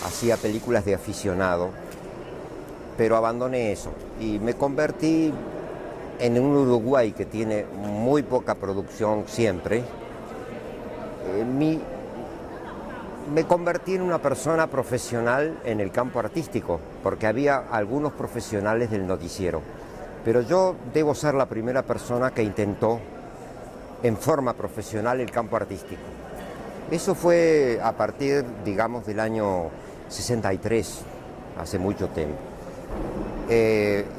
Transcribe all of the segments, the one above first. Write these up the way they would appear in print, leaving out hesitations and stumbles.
hacía películas de aficionado, pero abandoné eso y me convertí en un Uruguay que tiene muy poca producción siempre. Me convertí en una persona profesional en el campo artístico, porque había algunos profesionales del noticiero, pero yo debo ser la primera persona que intentó en forma profesional el campo artístico. Eso fue a partir, digamos, del año 63, hace mucho tiempo.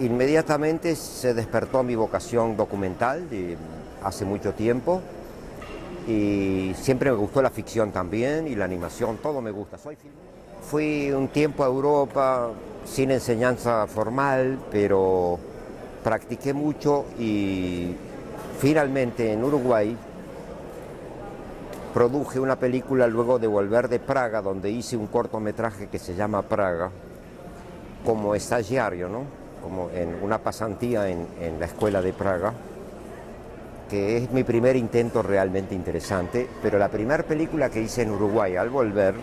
Inmediatamente se despertó mi vocación documental hace mucho tiempo, y siempre me gustó la ficción también y la animación, todo me gusta. Fui un tiempo a Europa sin enseñanza formal, pero practiqué mucho y finalmente en Uruguay produje una película luego de volver de Praga, donde hice un cortometraje que se llama Praga, como estagiario, ¿no? Como en una pasantía en la escuela de Praga, que es mi primer intento realmente interesante, pero la primera película que hice en Uruguay al volver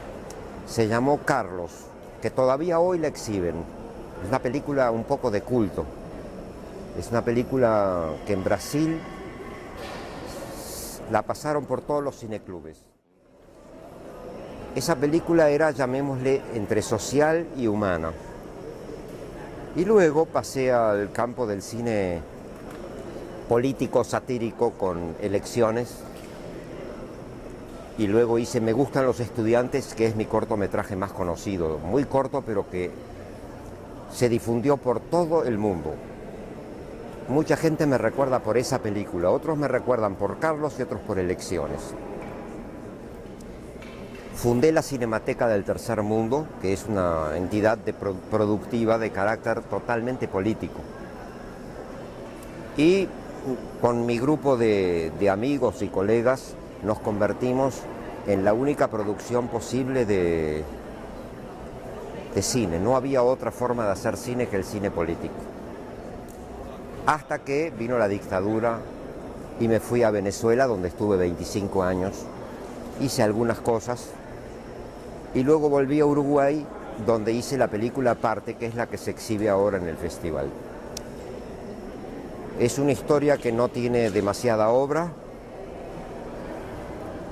se llamó Carlos, que todavía hoy la exhiben. Es una película un poco de culto. Es una película que en Brasil la pasaron por todos los cineclubes. Esa película era, llamémosle, entre social y humana. Y luego pasé al campo del cine político, satírico, con elecciones. Y luego hice Me gustan los estudiantes, que es mi cortometraje más conocido. Muy corto, pero que se difundió por todo el mundo. Mucha gente me recuerda por esa película, otros me recuerdan por Carlos y otros por Elecciones. Fundé la Cinemateca del Tercer Mundo, que es una entidad productiva de carácter totalmente político. Y con mi grupo de amigos y colegas nos convertimos en la única producción posible de cine. No había otra forma de hacer cine que el cine político. Hasta que vino la dictadura y me fui a Venezuela, donde estuve 25 años. Hice algunas cosas y luego volví a Uruguay, donde hice la película Aparte, que es la que se exhibe ahora en el festival. Es una historia que no tiene demasiada obra.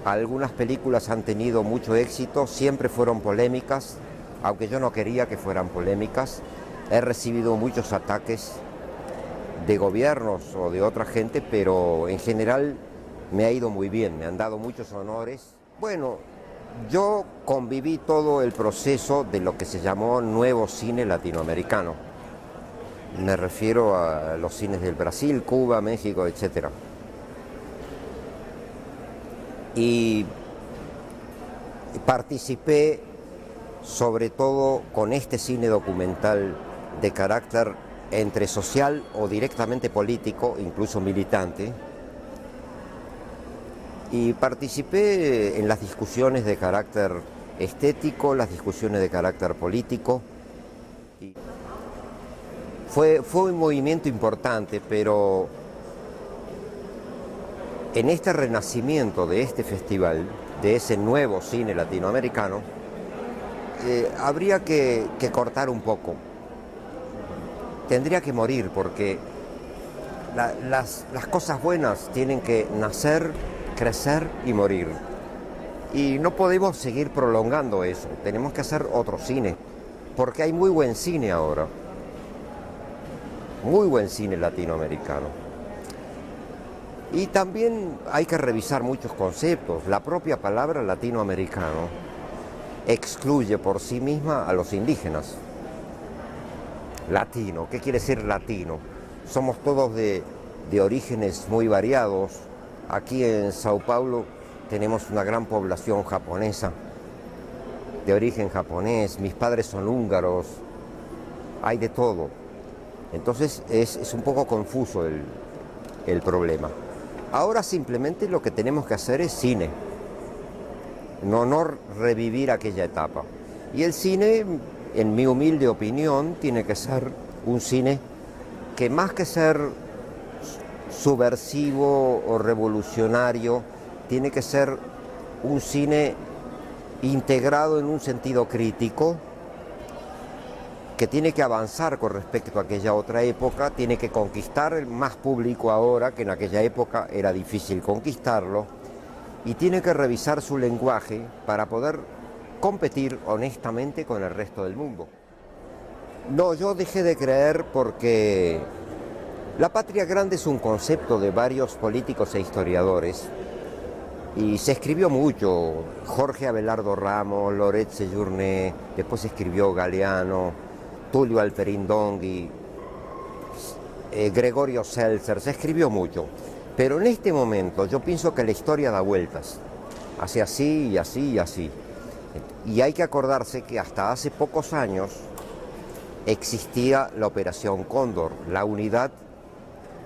Algunas películas han tenido mucho éxito, siempre fueron polémicas, aunque yo no quería que fueran polémicas. He recibido muchos ataques de gobiernos o de otra gente, pero en general me ha ido muy bien, me han dado muchos honores. Bueno, yo conviví todo el proceso de lo que se llamó nuevo cine latinoamericano. Me refiero a los cines del Brasil, Cuba, México, etc. Y participé sobre todo con este cine documental de carácter entre social o directamente político, incluso militante, y participé en las discusiones de carácter estético, las discusiones de carácter político. Fue un movimiento importante, pero en este renacimiento de este festival, de ese nuevo cine latinoamericano, habría que cortar un poco. Tendría que morir, porque las cosas buenas tienen que nacer, crecer y morir. Y no podemos seguir prolongando eso. Tenemos que hacer otro cine, porque hay muy buen cine ahora. Muy buen cine latinoamericano. Y también hay que revisar muchos conceptos. La propia palabra latinoamericano excluye por sí misma a los indígenas. Latino, ¿qué quiere decir latino? Somos todos de orígenes muy variados. Aquí en Sao Paulo tenemos una gran población japonesa, de origen japonés. Mis padres son húngaros, hay de todo. Entonces es un poco confuso el problema. Ahora simplemente lo que tenemos que hacer es cine, no revivir aquella etapa. Y el cine, en mi humilde opinión, tiene que ser un cine que, más que ser subversivo o revolucionario, tiene que ser un cine integrado en un sentido crítico, que tiene que avanzar con respecto a aquella otra época, tiene que conquistar más público ahora, que en aquella época era difícil conquistarlo, y tiene que revisar su lenguaje para poder competir honestamente con el resto del mundo. No, yo dejé de creer porque la patria grande es un concepto de varios políticos e historiadores, y se escribió mucho. Jorge Abelardo Ramos, Loret Sejourné, después escribió Galeano, Tulio Alperindongui, Gregorio Seltzer, se escribió mucho. Pero en este momento yo pienso que la historia da vueltas, hace así y así y así. Y hay que acordarse que hasta hace pocos años existía la Operación Cóndor, la unidad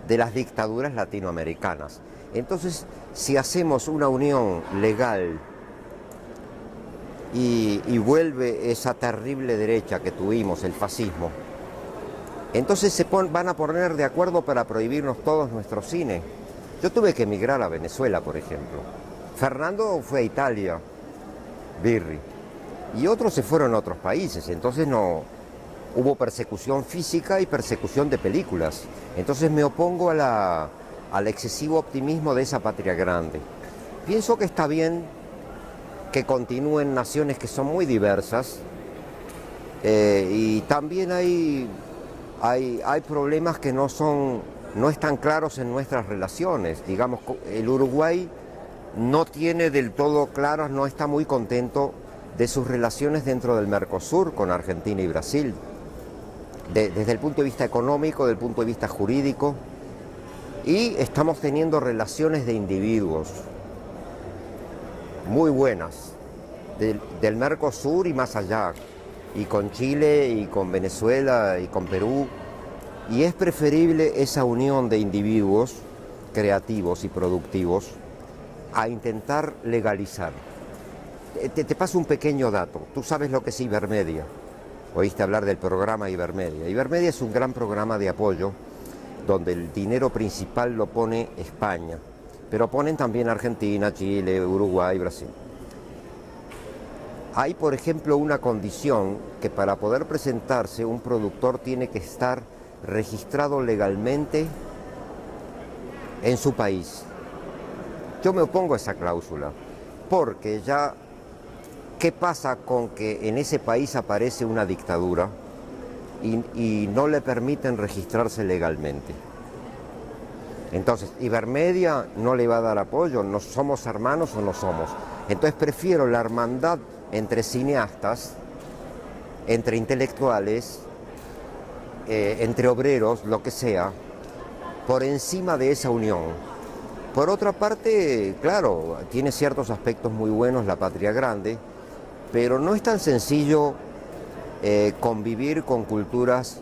de las dictaduras latinoamericanas. Entonces, si hacemos una unión legal y vuelve esa terrible derecha que tuvimos, el fascismo, entonces van a poner de acuerdo para prohibirnos todos nuestros cines. Yo tuve que emigrar a Venezuela, por ejemplo. Fernando fue a Italia, Birri, y otros se fueron a otros países. Entonces no hubo persecución física y persecución de películas. Entonces me opongo al excesivo optimismo de esa patria grande. Pienso que está bien que continúen naciones que son muy diversas, y también hay problemas que no están claros en nuestras relaciones. Digamos, el Uruguay no tiene del todo claras, no está muy contento de sus relaciones dentro del Mercosur con Argentina y Brasil, desde el punto de vista económico, desde el punto de vista jurídico, y estamos teniendo relaciones de individuos muy buenas, del Mercosur y más allá, y con Chile, y con Venezuela, y con Perú, y es preferible esa unión de individuos creativos y productivos a intentar legalizar. Te paso un pequeño dato. Tú sabes lo que es Ibermedia. Oíste hablar del programa Ibermedia. Ibermedia es un gran programa de apoyo donde el dinero principal lo pone España, pero ponen también Argentina, Chile, Uruguay, Brasil. Hay, por ejemplo, una condición que para poder presentarse un productor tiene que estar registrado legalmente en su país. Yo me opongo a esa cláusula, porque ya, ¿qué pasa con que en ese país aparece una dictadura y no le permiten registrarse legalmente? Entonces, Ibermedia no le va a dar apoyo, ¿no somos hermanos o no somos? Entonces prefiero la hermandad entre cineastas, entre intelectuales, entre obreros, lo que sea, por encima de esa unión. Por otra parte, claro, tiene ciertos aspectos muy buenos la patria grande, pero no es tan sencillo convivir con culturas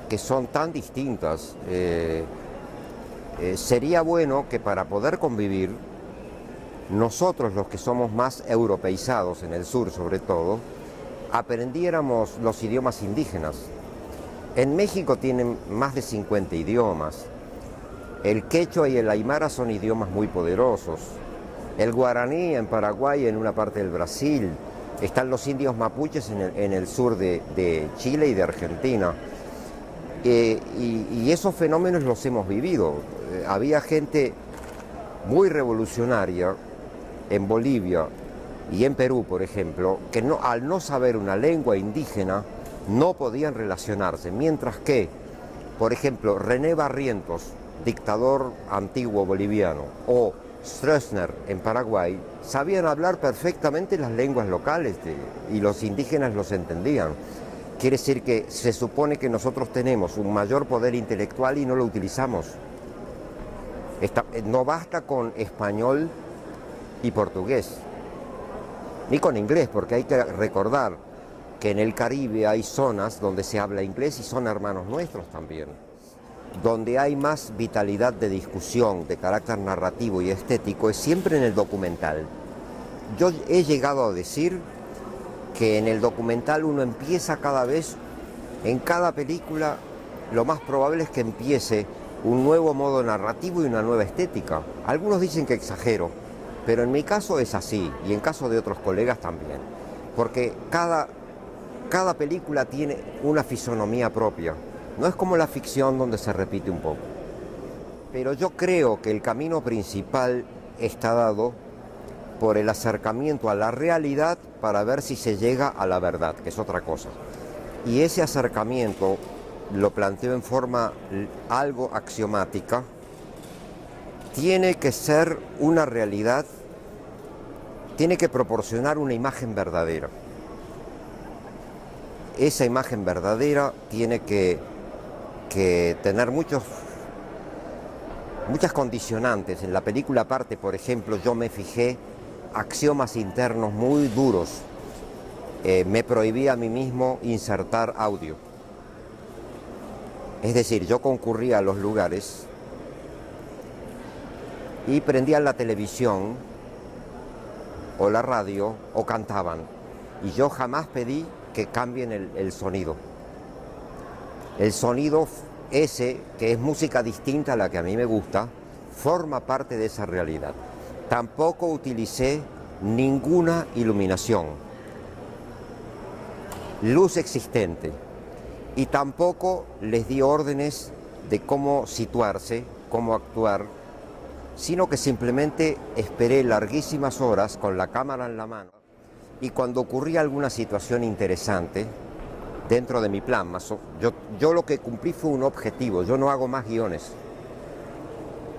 que son tan distintas. Sería bueno que para poder convivir, nosotros los que somos más europeizados, en el sur sobre todo, aprendiéramos los idiomas indígenas. En México tienen más de 50 idiomas. El quechua y el aymara son idiomas muy poderosos. El guaraní en Paraguay, en una parte del Brasil. Están los indios mapuches en el sur de Chile y de Argentina. Y esos fenómenos los hemos vivido. Había gente muy revolucionaria en Bolivia y en Perú, por ejemplo, que al no saber una lengua indígena no podían relacionarse, mientras que, por ejemplo, René Barrientos, dictador antiguo boliviano, o Stroessner en Paraguay, sabían hablar perfectamente las lenguas locales y los indígenas los entendían. Quiere decir que se supone que nosotros tenemos un mayor poder intelectual y no lo utilizamos. No basta con español y portugués, ni con inglés, porque hay que recordar que en el Caribe hay zonas donde se habla inglés y son hermanos nuestros también, donde hay más vitalidad de discusión, de carácter narrativo y estético, es siempre en el documental. Yo he llegado a decir que en el documental uno empieza cada vez, en cada película, lo más probable es que empiece un nuevo modo narrativo y una nueva estética. Algunos dicen que exagero, Pero en mi caso es así, y en caso de otros colegas también, porque cada película tiene una fisonomía propia. No es como la ficción donde se repite un poco. Pero yo creo que el camino principal está dado por el acercamiento a la realidad para ver si se llega a la verdad, que es otra cosa. Y ese acercamiento lo planteo en forma algo axiomática. Tiene que ser una realidad, tiene que proporcionar una imagen verdadera. Esa imagen verdadera tiene que tener muchas condicionantes. En la película aparte, por ejemplo, yo me fijé axiomas internos muy duros. Me prohibí a mí mismo insertar audio. Es decir, yo concurría a los lugares y prendían la televisión o la radio o cantaban. Y yo jamás pedí que cambien el sonido. El sonido ese, que es música distinta a la que a mí me gusta, forma parte de esa realidad. Tampoco utilicé ninguna iluminación, luz existente, y tampoco les di órdenes de cómo situarse, cómo actuar, sino que simplemente esperé larguísimas horas con la cámara en la mano, y cuando ocurría alguna situación interesante dentro de mi plan, yo lo que cumplí fue un objetivo. Yo no hago más guiones,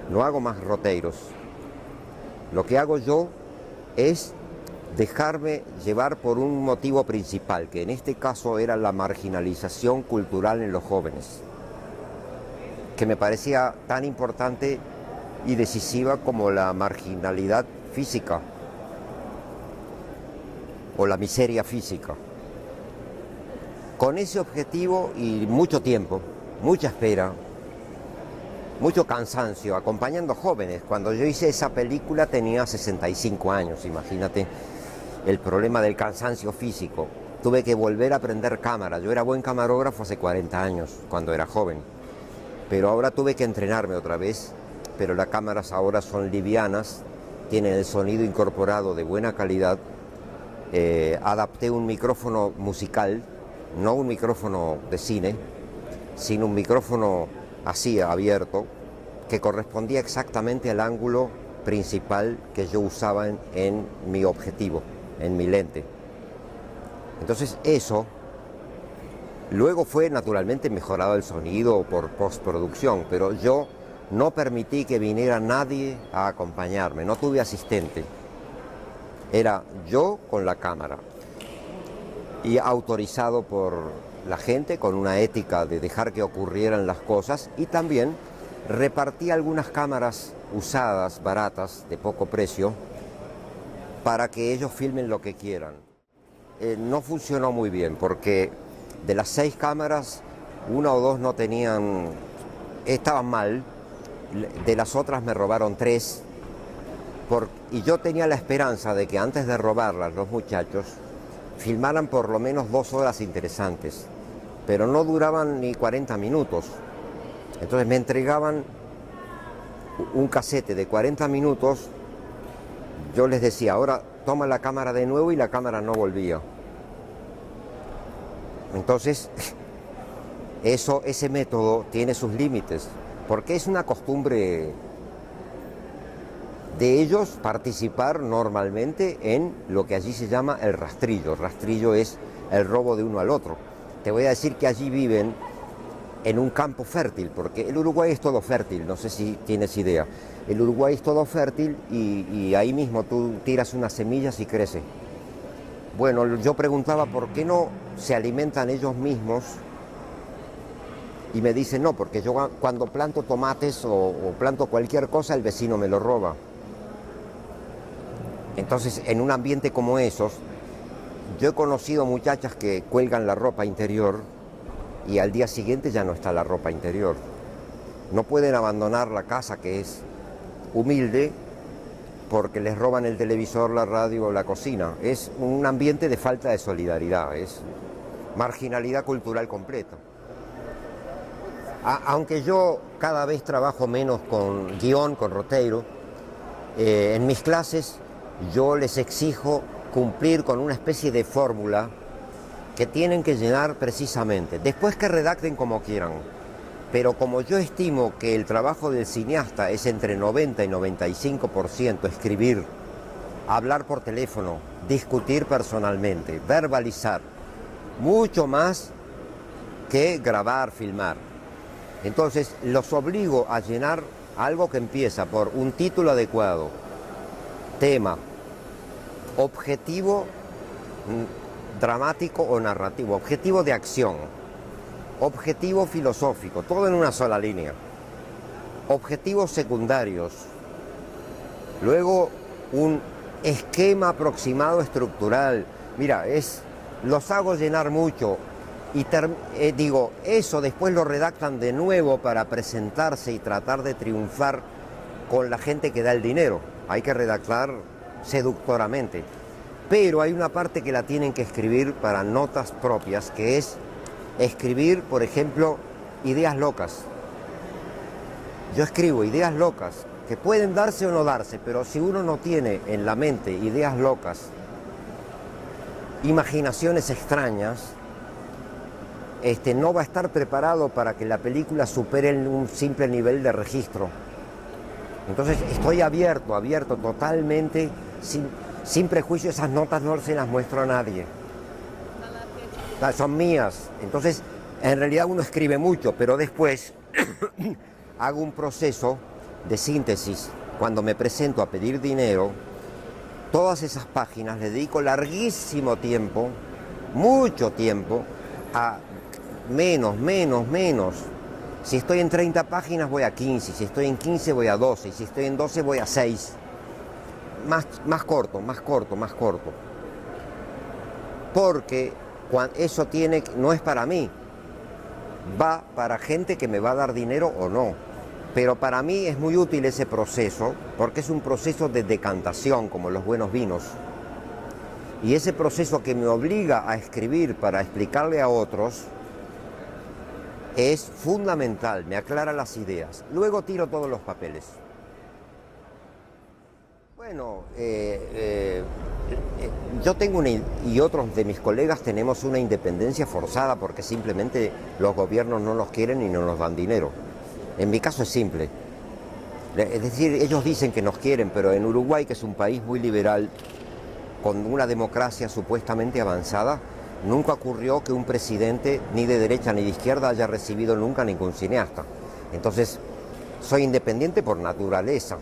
no hago más roteiros. Lo que hago yo es dejarme llevar por un motivo principal, que en este caso era la marginalización cultural en los jóvenes, que me parecía tan importante y decisiva como la marginalidad física o la miseria física. Con ese objetivo y mucho tiempo, mucha espera, mucho cansancio, acompañando jóvenes. Cuando yo hice esa película tenía 65 años, imagínate el problema del cansancio físico. Tuve que volver a aprender cámara. Yo era buen camarógrafo hace 40 años, cuando era joven. Pero ahora tuve que entrenarme otra vez. Pero las cámaras ahora son livianas, tienen el sonido incorporado de buena calidad. Adapté un micrófono musical, no un micrófono de cine, sino un micrófono así abierto, que correspondía exactamente al ángulo principal que yo usaba en mi objetivo, en mi lente. Entonces eso, luego fue naturalmente mejorado el sonido por postproducción, pero yo no permití que viniera nadie a acompañarme, no tuve asistente. Era yo con la cámara y autorizado por la gente, con una ética de dejar que ocurrieran las cosas, y también repartí algunas cámaras usadas, baratas, de poco precio, para que ellos filmen lo que quieran. No funcionó muy bien porque de las 6 cámaras, 1 o 2 no tenían, estaban mal, de las otras me robaron 3, y yo tenía la esperanza de que antes de robarlas los muchachos filmaran por lo menos 2 horas interesantes, pero no duraban ni 40 minutos. Entonces me entregaban un casete de 40 minutos, yo les decía, ahora toma la cámara de nuevo, y la cámara no volvía. Entonces, ese método tiene sus límites, porque es una costumbre de ellos participar normalmente en lo que allí se llama el rastrillo. El rastrillo es el robo de uno al otro. Te voy a decir que allí viven en un campo fértil, porque el Uruguay es todo fértil, no sé si tienes idea. El Uruguay es todo fértil y ahí mismo tú tiras unas semillas y crece. Bueno, yo preguntaba por qué no se alimentan ellos mismos, y me dicen no, porque yo cuando planto tomates o planto cualquier cosa, el vecino me lo roba. Entonces, en un ambiente como esos, yo he conocido muchachas que cuelgan la ropa interior y al día siguiente ya no está la ropa interior. No pueden abandonar la casa, que es humilde, porque les roban el televisor, la radio o la cocina. Es un ambiente de falta de solidaridad, es marginalidad cultural completa. Aunque yo cada vez trabajo menos con guión, con roteiro, En mis clases yo les exijo cumplir con una especie de fórmula que tienen que llenar precisamente. Después que redacten como quieran. Pero como yo estimo que el trabajo del cineasta es entre 90 y 95% escribir, hablar por teléfono, discutir personalmente, verbalizar, mucho más que grabar, filmar. Entonces los obligo a llenar algo que empieza por un título adecuado, tema, objetivo dramático o narrativo, objetivo de acción, objetivo filosófico, todo en una sola línea, objetivos secundarios, luego un esquema aproximado estructural. Mira, los hago llenar mucho y eso después lo redactan de nuevo para presentarse y tratar de triunfar con la gente que da el dinero. Hay que redactar seductoramente, pero hay una parte que la tienen que escribir para notas propias, que es escribir, por ejemplo, ideas locas. Yo escribo ideas locas que pueden darse o no darse, pero si uno no tiene en la mente ideas locas, imaginaciones extrañas, no va a estar preparado para que la película supere un simple nivel de registro. Entonces estoy abierto totalmente, sin prejuicio. Esas notas no se las muestro a nadie. Son mías. Entonces, en realidad uno escribe mucho, pero después hago un proceso de síntesis. Cuando me presento a pedir dinero, todas esas páginas le dedico larguísimo tiempo, mucho tiempo, a menos. Si estoy en 30 páginas voy a 15, si estoy en 15 voy a 12, y si estoy en 12 voy a 6. Más corto. Porque eso no es para mí, va para gente que me va a dar dinero o no. Pero para mí es muy útil ese proceso, porque es un proceso de decantación, como los buenos vinos. Y ese proceso que me obliga a escribir para explicarle a otros es fundamental, me aclara las ideas. Luego tiro todos los papeles. Bueno, yo tengo y otros de mis colegas tenemos una independencia forzada porque simplemente los gobiernos no nos quieren y no nos dan dinero. En mi caso es simple. Es decir, ellos dicen que nos quieren, pero en Uruguay, que es un país muy liberal, con una democracia supuestamente avanzada, nunca ocurrió que un presidente, ni de derecha ni de izquierda, haya recibido nunca ningún cineasta. Entonces, soy independiente por naturaleza.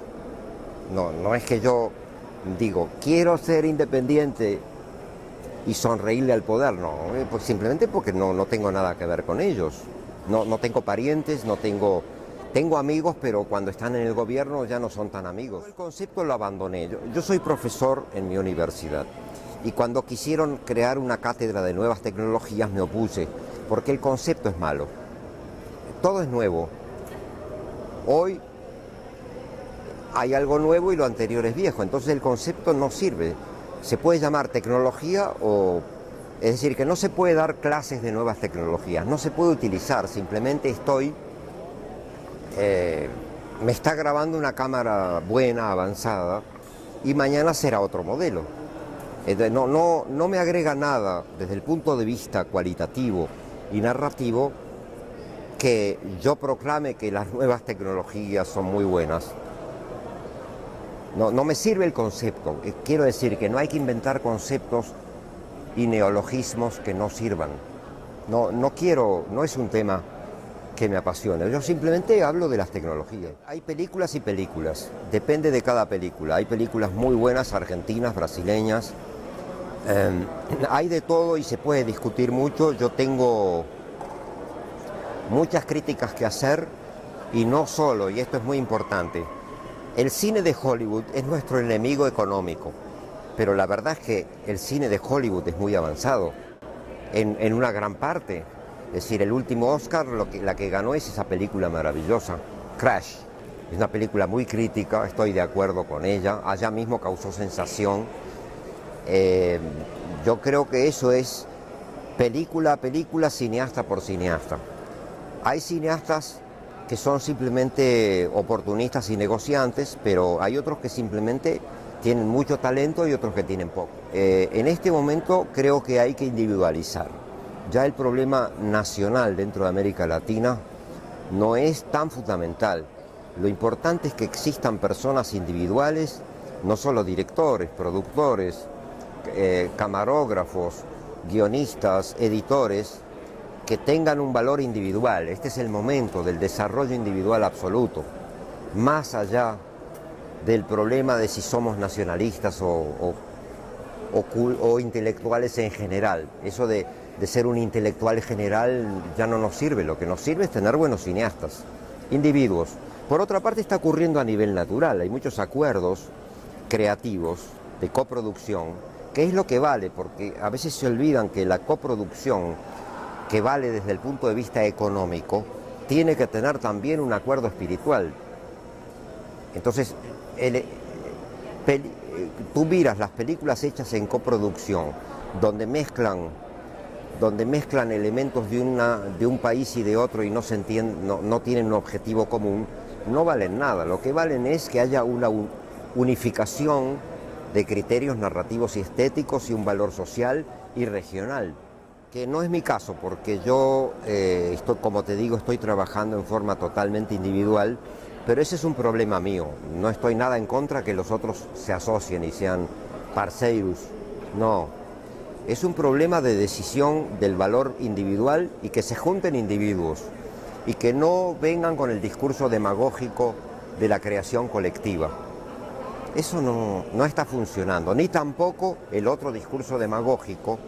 No es que yo digo, quiero ser independiente y sonreírle al poder, no. Pues simplemente porque no tengo nada que ver con ellos. No tengo parientes, tengo amigos, pero cuando están en el gobierno ya no son tan amigos. El concepto lo abandoné. Yo soy profesor en mi universidad y cuando quisieron crear una cátedra de nuevas tecnologías me opuse, porque el concepto es malo. Todo es nuevo. Hoy hay algo nuevo y lo anterior es viejo, entonces el concepto no sirve. Se puede llamar tecnología es decir, que no se puede dar clases de nuevas tecnologías, no se puede utilizar, simplemente me está grabando una cámara buena, avanzada, y mañana será otro modelo. No me agrega nada desde el punto de vista cualitativo y narrativo que yo proclame que las nuevas tecnologías son muy buenas. No me sirve el concepto. Quiero decir que no hay que inventar conceptos y neologismos que no sirvan. No es un tema que me apasiona. Yo simplemente hablo de las tecnologías. Hay películas y películas, depende de cada película. Hay películas muy buenas, argentinas, brasileñas. Hay de todo y se puede discutir mucho. Yo tengo muchas críticas que hacer y no solo, y esto es muy importante. El cine de Hollywood es nuestro enemigo económico, pero la verdad es que el cine de Hollywood es muy avanzado en una gran parte. Es decir, el último Oscar, la que ganó es esa película maravillosa, Crash. Es una película muy crítica, estoy de acuerdo con ella, allá mismo causó sensación. Yo creo que eso es película a película, cineasta por cineasta. Hay cineastas que son simplemente oportunistas y negociantes, pero hay otros que simplemente tienen mucho talento y otros que tienen poco. En este momento creo que hay que individualizar. Ya el problema nacional dentro de América Latina no es tan fundamental. Lo importante es que existan personas individuales, no solo directores, productores, camarógrafos, guionistas, editores, que tengan un valor individual. Este es el momento del desarrollo individual absoluto, más allá del problema de si somos nacionalistas o intelectuales en general. Eso de ser un intelectual general ya no nos sirve. Lo que nos sirve es tener buenos cineastas, individuos. Por otra parte, está ocurriendo a nivel natural. Hay muchos acuerdos creativos de coproducción, que es lo que vale, porque a veces se olvidan que la coproducción, que vale desde el punto de vista económico, tiene que tener también un acuerdo espiritual. Entonces, tú miras las películas hechas en coproducción, donde mezclan elementos de un país y de otro y no tienen un objetivo común, no valen nada. Lo que valen es que haya una unificación de criterios narrativos y estéticos y un valor social y regional, que no es mi caso, porque yo, como te digo, estoy trabajando en forma totalmente individual, pero ese es un problema mío. No estoy nada en contra que los otros se asocien y sean parceiros, no. Es un problema de decisión del valor individual y que se junten individuos y que no vengan con el discurso demagógico de la creación colectiva. Eso no está funcionando, ni tampoco el otro discurso demagógico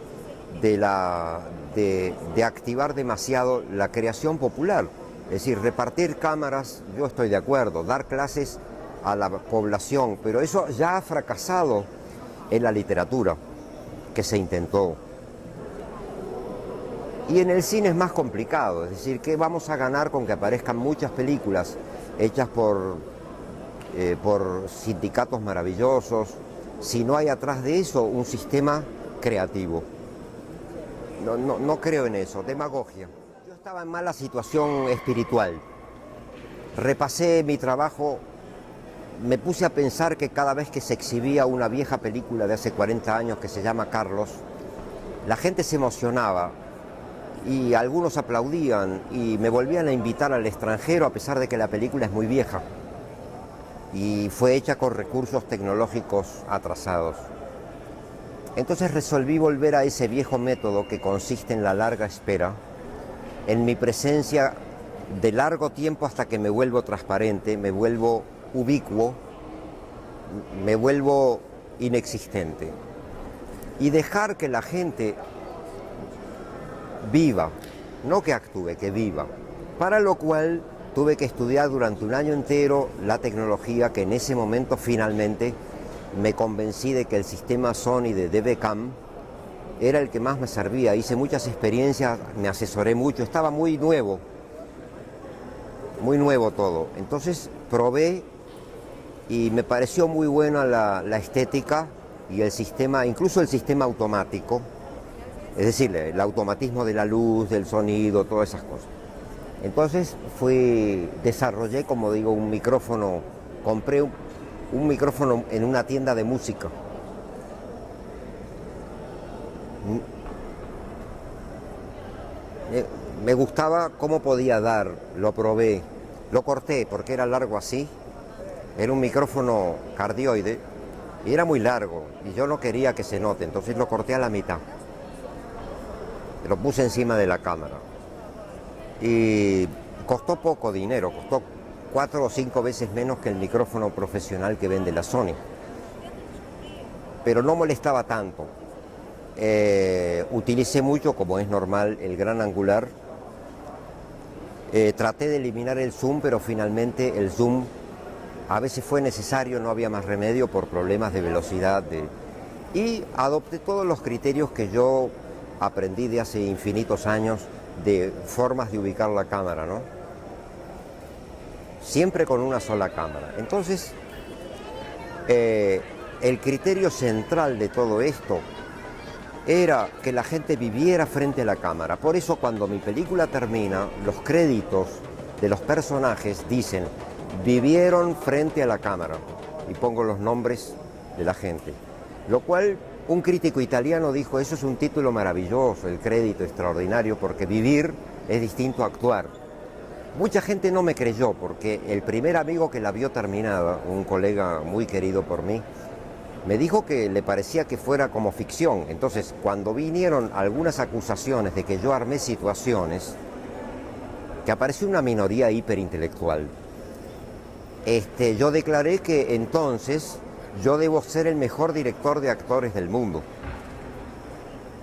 de activar demasiado la creación popular. Es decir, repartir cámaras, yo estoy de acuerdo, dar clases a la población, pero eso ya ha fracasado en la literatura que se intentó. Y en el cine es más complicado, es decir, ¿qué vamos a ganar con que aparezcan muchas películas hechas por sindicatos maravillosos si no hay atrás de eso un sistema creativo? No creo en eso, demagogia. Yo estaba en mala situación espiritual, repasé mi trabajo, me puse a pensar que cada vez que se exhibía una vieja película de hace 40 años que se llama Carlos, la gente se emocionaba y algunos aplaudían y me volvían a invitar al extranjero a pesar de que la película es muy vieja y fue hecha con recursos tecnológicos atrasados. Entonces resolví volver a ese viejo método que consiste en la larga espera, en mi presencia de largo tiempo hasta que me vuelvo transparente, me vuelvo ubicuo, me vuelvo inexistente. Y dejar que la gente viva, no que actúe, que viva. Para lo cual tuve que estudiar durante un año entero la tecnología que en ese momento finalmente me convencí de que el sistema Sony de DV-Cam era el que más me servía. Hice muchas experiencias, me asesoré mucho, estaba muy nuevo todo. Entonces probé y me pareció muy buena la estética y el sistema, incluso el sistema automático, es decir, el automatismo de la luz, del sonido, todas esas cosas. Entonces desarrollé, como digo, un micrófono, compré un micrófono en una tienda de música. Me gustaba cómo podía dar, lo probé, lo corté porque era largo así, era un micrófono cardioide y era muy largo y yo no quería que se note, entonces lo corté a la mitad, lo puse encima de la cámara y costó poco dinero, costó 4 o 5 veces menos que el micrófono profesional que vende la Sony, pero no molestaba tanto. Utilicé mucho, como es normal, el gran angular. Traté de eliminar el zoom, pero finalmente el zoom a veces fue necesario, no había más remedio por problemas de velocidad. Y adopté todos los criterios que yo aprendí de hace infinitos años de formas de ubicar la cámara, ¿no? Siempre con una sola cámara. Entonces, el criterio central de todo esto era que la gente viviera frente a la cámara. Por eso cuando mi película termina, los créditos de los personajes dicen, vivieron frente a la cámara, y pongo los nombres de la gente. Lo cual un crítico italiano dijo, eso es un título maravilloso, el crédito extraordinario, porque vivir es distinto a actuar. Mucha gente no me creyó, porque el primer amigo que la vio terminada, un colega muy querido por mí, me dijo que le parecía que fuera como ficción. Entonces, cuando vinieron algunas acusaciones de que yo armé situaciones, que apareció una minoría hiperintelectual, yo declaré que entonces yo debo ser el mejor director de actores del mundo,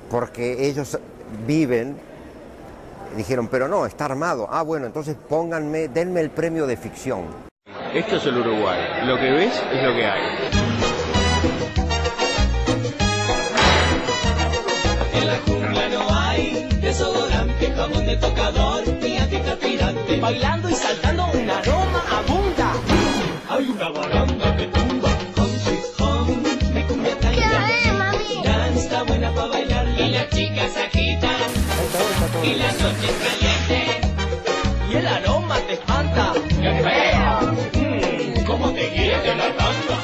porque ellos viven, dijeron, pero no, está armado. Ah, bueno, entonces pónganme, denme el premio de ficción. Esto es el Uruguay, lo que ves es lo que hay. En la jungla no hay desodorante, jabón de tocador ni antitranspirante. Bailando y saltando un aroma abunda. Hay una baranda que tumba, home sweet home, mi cumbia tan grande. Dance está buena para bailar y las chicas se agitan y la noche es caliente y el aroma te espanta. ¡Qué feo! ¿Cómo te quieres de la tanda?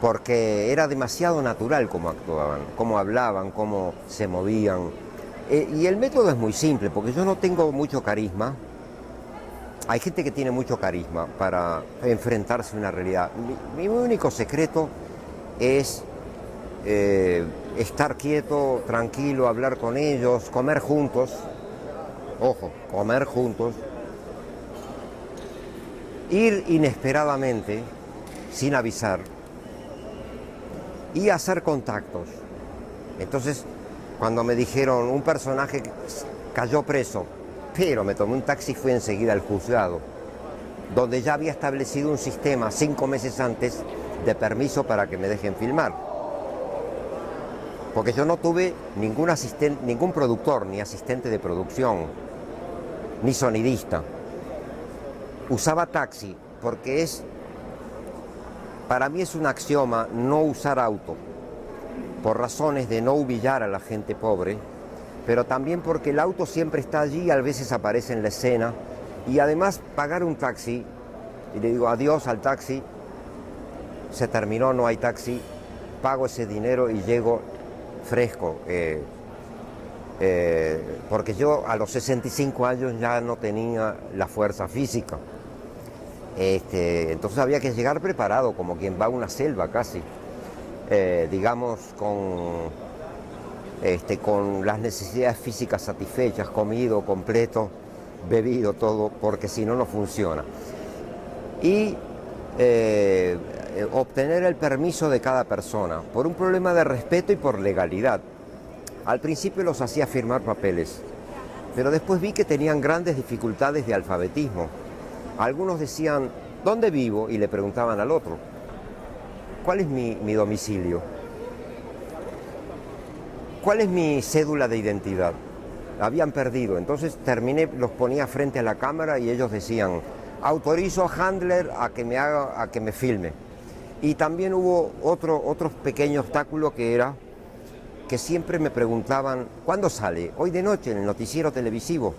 Porque era demasiado natural cómo actuaban, cómo hablaban, cómo se movían. Y el método es muy simple, porque yo no tengo mucho carisma. Hay gente que tiene mucho carisma para enfrentarse a una realidad. Mi único secreto es estar quieto, tranquilo, hablar con ellos, comer juntos. Ojo, comer juntos. Ir inesperadamente, sin avisar, y hacer contactos. Entonces, cuando me dijeron, un personaje cayó preso, pero me tomé un taxi y fui enseguida al juzgado, donde ya había establecido un sistema 5 meses antes de permiso para que me dejen filmar. Porque yo no tuve ningún asistente, ningún productor, ni asistente de producción, ni sonidista. Usaba taxi porque para mí es un axioma no usar auto, por razones de no humillar a la gente pobre, pero también porque el auto siempre está allí y a veces aparece en la escena, y además pagar un taxi, y le digo adiós al taxi, se terminó, no hay taxi, pago ese dinero y llego fresco, porque yo a los 65 años ya no tenía la fuerza física. Entonces había que llegar preparado, como quien va a una selva casi, digamos con las necesidades físicas satisfechas, comido, completo, bebido, todo, porque si no, no funciona. Y obtener el permiso de cada persona, por un problema de respeto y por legalidad. Al principio los hacía firmar papeles, pero después vi que tenían grandes dificultades de alfabetismo. Algunos decían, ¿dónde vivo? Y le preguntaban al otro, ¿cuál es mi domicilio? ¿Cuál es mi cédula de identidad? Habían perdido. Entonces los ponía frente a la cámara y ellos decían, autorizo a Handler a que me filme. Y también hubo otro pequeño obstáculo que era que siempre me preguntaban, ¿cuándo sale? Hoy de noche en el noticiero televisivo.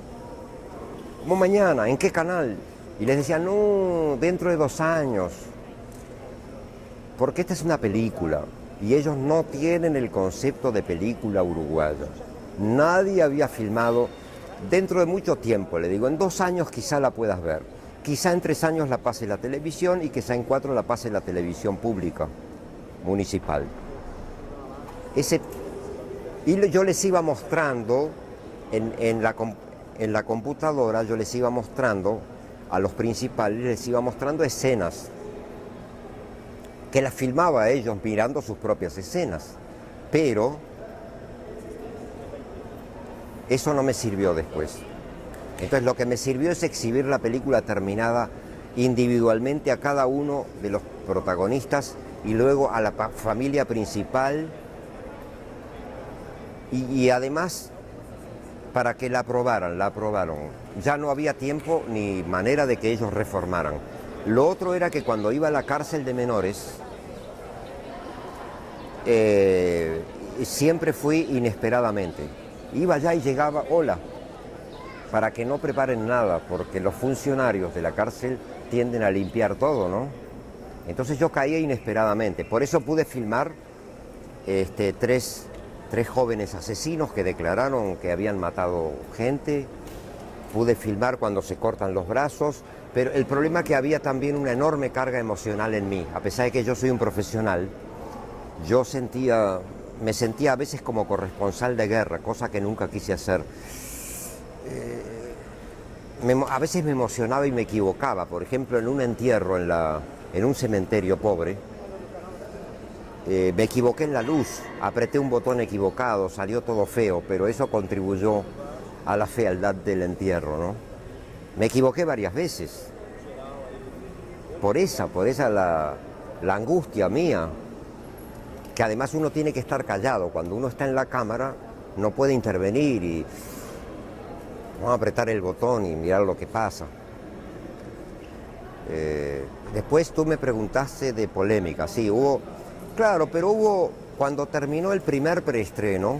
¿Cómo mañana? ¿En qué canal? Y les decía, no, dentro de 2 años, porque esta es una película, y ellos no tienen el concepto de película uruguaya. Nadie había filmado dentro de mucho tiempo, le digo, en 2 años quizá la puedas ver, quizá en 3 años la pase la televisión y quizá en 4 la pase la televisión pública, municipal. Y yo les iba mostrando, en la computadora, yo les iba mostrando a los principales, les iba mostrando escenas que las filmaba ellos mirando sus propias escenas, pero eso no me sirvió después. Entonces lo que me sirvió es exhibir la película terminada individualmente a cada uno de los protagonistas y luego a la familia principal y además para que la aprobaron. Ya no había tiempo ni manera de que ellos reformaran. Lo otro era que cuando iba a la cárcel de menores, siempre fui inesperadamente. Iba allá y llegaba, hola, para que no preparen nada, porque los funcionarios de la cárcel tienden a limpiar todo, ¿no? Entonces yo caía inesperadamente. Por eso pude filmar tres jóvenes asesinos que declararon que habían matado gente. Pude filmar cuando se cortan los brazos, pero el problema es que había también una enorme carga emocional en mí. A pesar de que yo soy un profesional, me sentía a veces como corresponsal de guerra, cosa que nunca quise hacer. A veces me emocionaba y me equivocaba. Por ejemplo, en un entierro en un cementerio pobre, me equivoqué en la luz, apreté un botón equivocado, salió todo feo, pero eso contribuyó a la fealdad del entierro, ¿no? Me equivoqué varias veces. Por esa la angustia mía, que además uno tiene que estar callado. Cuando uno está en la cámara no puede intervenir y vamos a apretar el botón y mirar lo que pasa. Después tú me preguntaste de polémica. Sí, claro, pero cuando terminó el primer preestreno,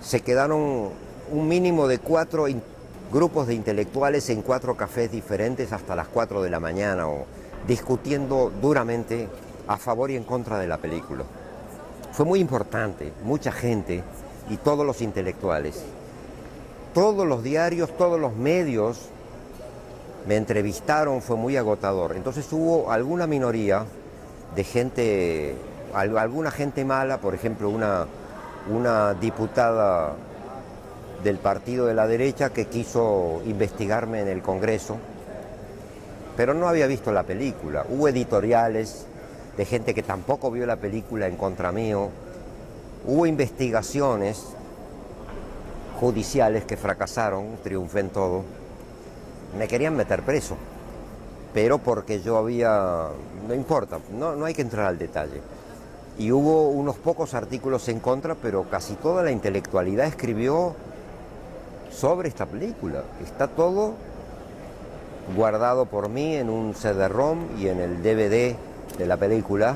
se quedaron un mínimo de 4 grupos de intelectuales en 4 cafés diferentes hasta las 4 de la mañana, discutiendo duramente a favor y en contra de la película. Fue muy importante, mucha gente y todos los intelectuales. Todos los diarios, todos los medios me entrevistaron, fue muy agotador. Entonces hubo alguna minoría de gente, alguna gente mala, por ejemplo una diputada del partido de la derecha que quiso investigarme en el Congreso, pero no había visto la película. Hubo editoriales de gente que tampoco vio la película en contra mío. Hubo investigaciones judiciales que fracasaron, triunfé en todo. Me querían meter preso, pero porque no importa, no hay que entrar al detalle. Y hubo unos pocos artículos en contra, pero casi toda la intelectualidad escribió sobre esta película. Está todo guardado por mí en un CD-ROM y en el DVD de la película,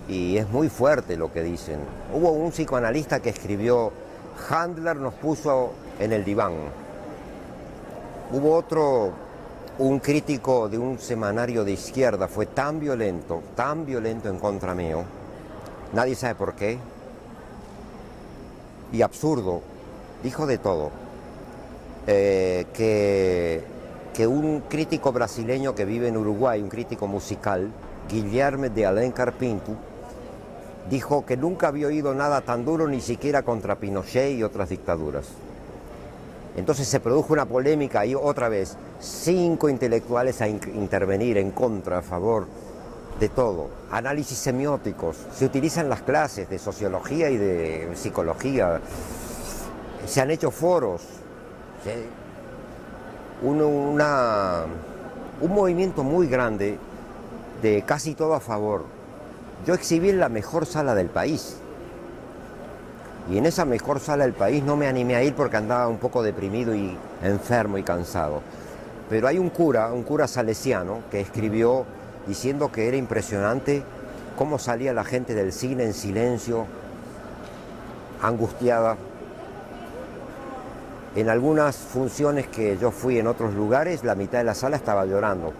y es muy fuerte lo que dicen. Hubo un psicoanalista que escribió: Handler nos puso en el diván. Hubo un crítico de un semanario de izquierda, fue tan violento en contra mío, nadie sabe por qué, y absurdo, dijo de todo. Que un crítico brasileño que vive en Uruguay, un crítico musical, Guilherme de Alencar Pinto, dijo que nunca había oído nada tan duro ni siquiera contra Pinochet y otras dictaduras. Entonces se produjo una polémica y otra vez 5 intelectuales a intervenir en contra, a favor de todo. Análisis semióticos, se utilizan las clases de sociología y de psicología, se han hecho foros, un movimiento muy grande de casi todo a favor. Yo exhibí en la mejor sala del país, y en esa mejor sala del país no me animé a ir porque andaba un poco deprimido y enfermo y cansado. Pero hay un cura salesiano que escribió diciendo que era impresionante cómo salía la gente del cine en silencio, angustiada. En algunas funciones que yo fui en otros lugares, la mitad de la sala estaba llorando.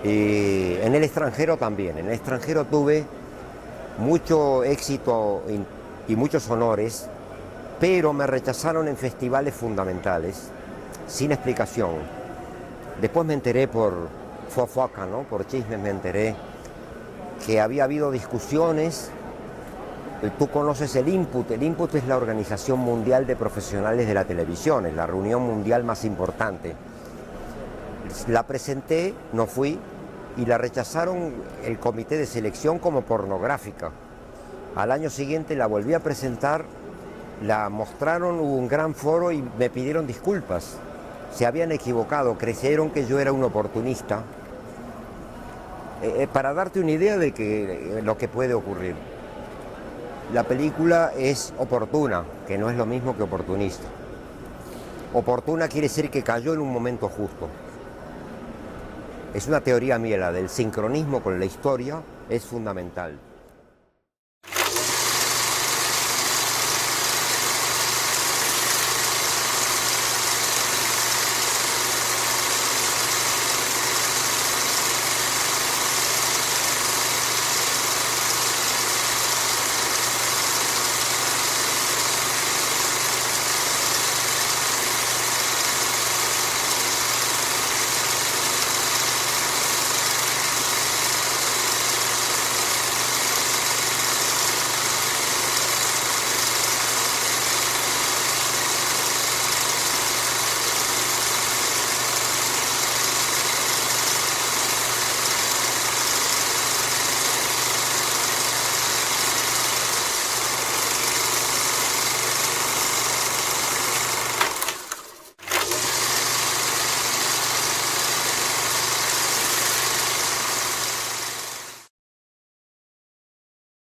Y en el extranjero también. En el extranjero tuve mucho éxito y muchos honores, pero me rechazaron en festivales fundamentales, sin explicación. Después me enteré por fofoca, ¿no? Por chismes me enteré que había habido discusiones. Tú conoces el Input. El Input es la Organización Mundial de Profesionales de la Televisión, es la reunión mundial más importante. La presenté, no fui, y la rechazaron el comité de selección como pornográfica. Al año siguiente la volví a presentar, la mostraron, hubo un gran foro y me pidieron disculpas. Se habían equivocado, creyeron que yo era un oportunista. Para darte una idea de lo que puede ocurrir. La película es oportuna, que no es lo mismo que oportunista. Oportuna quiere decir que cayó en un momento justo. Es una teoría mía, la del sincronismo con la historia es fundamental.